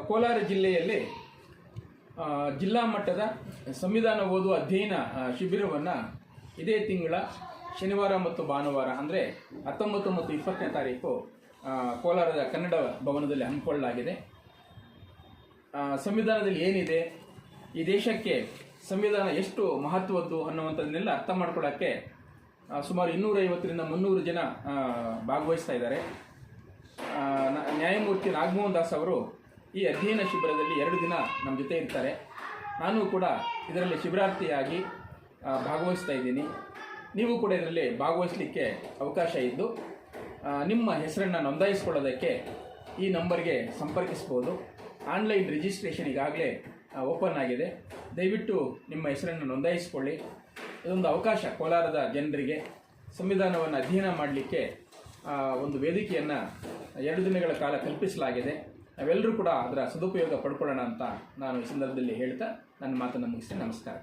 ಕೋಲಾರ ಜಿಲ್ಲೆಯಲ್ಲಿ ಜಿಲ್ಲಾ ಮಟ್ಟದ ಸಂವಿಧಾನ ಓದುವ ಅಧ್ಯಯನ ಶಿಬಿರವನ್ನು ಇದೇ ತಿಂಗಳ ಶನಿವಾರ ಮತ್ತು ಭಾನುವಾರ ಅಂದರೆ 19 ಮತ್ತು 20ನೇ ತಾರೀಕು ಕೋಲಾರದ ಕನ್ನಡ ಭವನದಲ್ಲಿ ಹಮ್ಮಿಕೊಳ್ಳಲಾಗಿದೆ. ಸಂವಿಧಾನದಲ್ಲಿ ಏನಿದೆ, ಈ ದೇಶಕ್ಕೆ ಸಂವಿಧಾನ ಎಷ್ಟು ಮಹತ್ವದ್ದು ಅನ್ನುವಂಥದ್ದನ್ನೆಲ್ಲ ಅರ್ಥ ಮಾಡ್ಕೊಳ್ಳೋಕ್ಕೆ ಸುಮಾರು 250ರಿಂದ 300 ಜನ ಭಾಗವಹಿಸ್ತಾ ಇದ್ದಾರೆ. ನ್ಯಾಯಮೂರ್ತಿ ನಾಗಮೋಹನ್ ದಾಸ್ ಅವರು ಈ ಅಧ್ಯಯನ ಶಿಬಿರದಲ್ಲಿ 2 ದಿನ ನಮ್ಮ ಜೊತೆ ಇರ್ತಾರೆ. ನಾನು ಕೂಡ ಇದರಲ್ಲಿ ಶಿಬಿರಾರ್ಥಿಯಾಗಿ ಭಾಗವಹಿಸ್ತಾ ಇದ್ದೀನಿ. ನೀವು ಕೂಡ ಇದರಲ್ಲಿ ಭಾಗವಹಿಸಲಿಕ್ಕೆ ಅವಕಾಶ ಇದ್ದು ನಿಮ್ಮ ಹೆಸರನ್ನು ನೋಂದಾಯಿಸ್ಕೊಳ್ಳೋದಕ್ಕೆ ಈ ನಂಬರ್ಗೆ ಸಂಪರ್ಕಿಸ್ಬೋದು. ಆನ್ಲೈನ್ ರಿಜಿಸ್ಟ್ರೇಷನ್ ಈಗಾಗಲೇ ಓಪನ್ ಆಗಿದೆ. ದಯವಿಟ್ಟು ನಿಮ್ಮ ಹೆಸರನ್ನು ನೋಂದಾಯಿಸ್ಕೊಳ್ಳಿ. ಇದೊಂದು ಅವಕಾಶ ಕೋಲಾರದ ಜನರಿಗೆ ಸಂವಿಧಾನವನ್ನು ಅಧ್ಯಯನ ಮಾಡಲಿಕ್ಕೆ ಒಂದು ವೇದಿಕೆಯನ್ನು 2 ದಿನಗಳ ಕಾಲ ಕಲ್ಪಿಸಲಾಗಿದೆ. ನಾವೆಲ್ಲರೂ ಕೂಡ ಅದರ ಸದುಪಯೋಗ ಪಡ್ಕೊಳ್ಳೋಣ ಅಂತ ನಾನು ಈ ಸಂದರ್ಭದಲ್ಲಿ ಹೇಳ್ತಾ ನನ್ನ ಮಾತನ್ನು ಮುಗಿಸ್ತೇನೆ. ನಮಸ್ಕಾರ.